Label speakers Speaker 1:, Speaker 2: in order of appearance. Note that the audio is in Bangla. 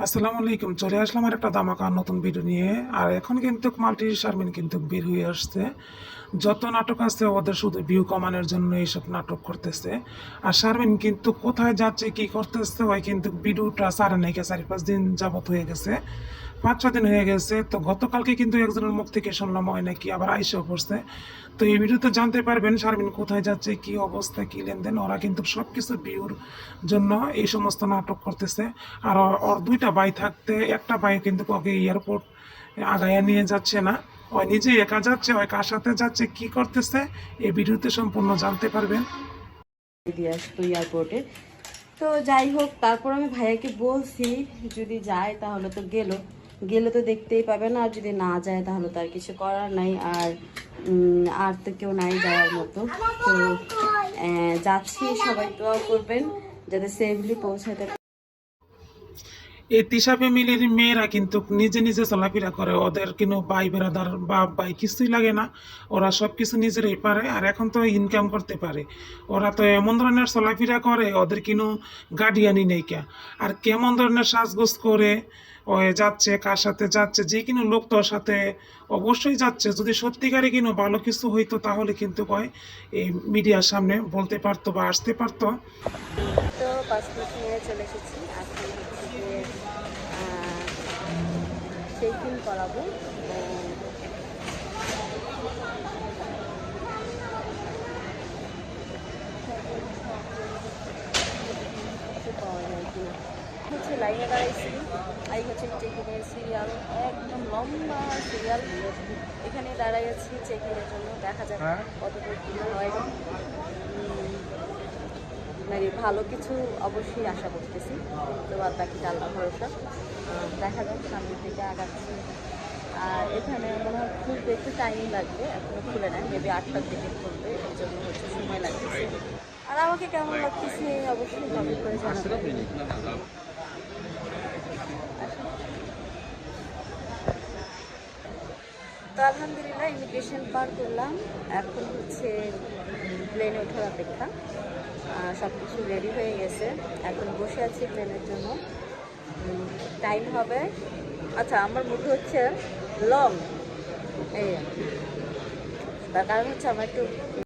Speaker 1: আসসালামু আলাইকুম। চলে আসলাম আরেকটা ধামাকা নতুন ভিডিও নিয়ে। আর এখন কিন্তু মাল্টি শারমিন কিন্তু বের হয়ে আসছে। যত নাটক আছে ওদের শুধু ভিউ কমানোর জন্য এইসব নাটক করতেছে। আর শারমিন কিন্তু কোথায় যাচ্ছে কি করতেছে ওই কিন্তু ভিডিওটা ছাড়ে নাই, 4-5 দিন যাবত হয়ে গেছে, 5-6 দিন হয়ে গেছে। তো গতকালকে কিন্তু একজনের মুখ থেকে শুনলাম হয় নাকি আবার আইসেও পড়ছে। তো এই ভিডিওতে জানতে পারবেন শারমিন কোথায় যাচ্ছে, কি অবস্থা, কি লেনদেন। ওরা কিন্তু সব কিছু ভিউর জন্য এই সমস্ত নাটক করতেছে। আর ওর দুইটা ভাই থাকতে একটা ভাই কিন্তু ওকে এয়ারপোর্ট আগায়া নিয়ে যাচ্ছে না, ওই নিজে একা যাচ্ছে, ওই কার সাথে যাচ্ছে, কি করতেছে, এই ভিডিওতে সম্পূর্ণ জানতে পারবেন।
Speaker 2: দিয়ে আসতো এয়ারপোর্টে। তো যাই হোক, তারপর আমি ভাইয়াকে বলছি যদি যায় তাহলে তো গেলে তো দেখতেই পাবে না, আর যদি না যায় তাহলে তো আর কিছু করার নাই। আর তো কেউ নাই যাওয়ার মতো। তো যাচ্ছি, সবাই দোয়া করবেন যাতে সেফলি পৌঁছাতে।
Speaker 1: এই তিশা ফ্যামিলির মেয়েরা কিন্তু নিজে নিজে চলাফেরা করে, ওদের কিন্তু ভাই বেড়াদার বা ভাই কিছুই লাগে না, ওরা সব কিছু নিজেরাই পারে। আর এখন তো ইনকাম করতে পারে, ওরা তো এমন ধরনের চলাফেরা করে, ওদের কিন্তু গার্ডিয়ানই নেই কে। আর কেমন ধরনের সাজগোজ করে ও যাচ্ছে, কার সাথে যাচ্ছে, যে কোনো লোক তোর সাথে অবশ্যই যাচ্ছে। যদি সত্যিকারে কিন্তু ভালো কিছু হইতো তাহলে কিন্তু কয় এই মিডিয়ার সামনে বলতে পারতো বা আসতে পারতো।
Speaker 2: তো পাসপোর্ট নিয়ে চলে এসেছি, এখন হচ্ছে চেক ইন করাবো। পাওয়া যায় কি হচ্ছে লাইনে দাঁড়াইছি, এই হচ্ছে চেকিংয়ের সিরিয়াল, একদম লম্বা সিরিয়াল। এখানে দাঁড়াই আছি চেকিংয়ের জন্য, দেখা যাক কতদূর কী হয়। মানে ভালো কিছু অবশ্যই আশা করতেছি, তো আর বাকিটা আল্লাহ ভরসা। দেখা যাক, সামনের দিকে আগাচ্ছি। আর এখানে মনে হয় খুলতে একটু টাইম লাগবে, এখনও খুলে নেয়, মেবি 8টার দিকে খুলবে, এই জন্য হচ্ছে সময় লাগতেছে। আর আমাকে কেমন লাগতেছে অবশ্যই কমেন্ট করে জানাবেন। তো আলহামদুলিল্লাহ ইমিগ্রেশন পার করলাম, এখন হচ্ছে প্লেনে ওঠার অপেক্ষা। সব কিছু রেডি হয়ে গেছে, এখন বসে আছি প্লেনের জন্য। টাইম হবে, আচ্ছা আমার মুখে হচ্ছে লং, এই তার কারণ হচ্ছে আমার একটু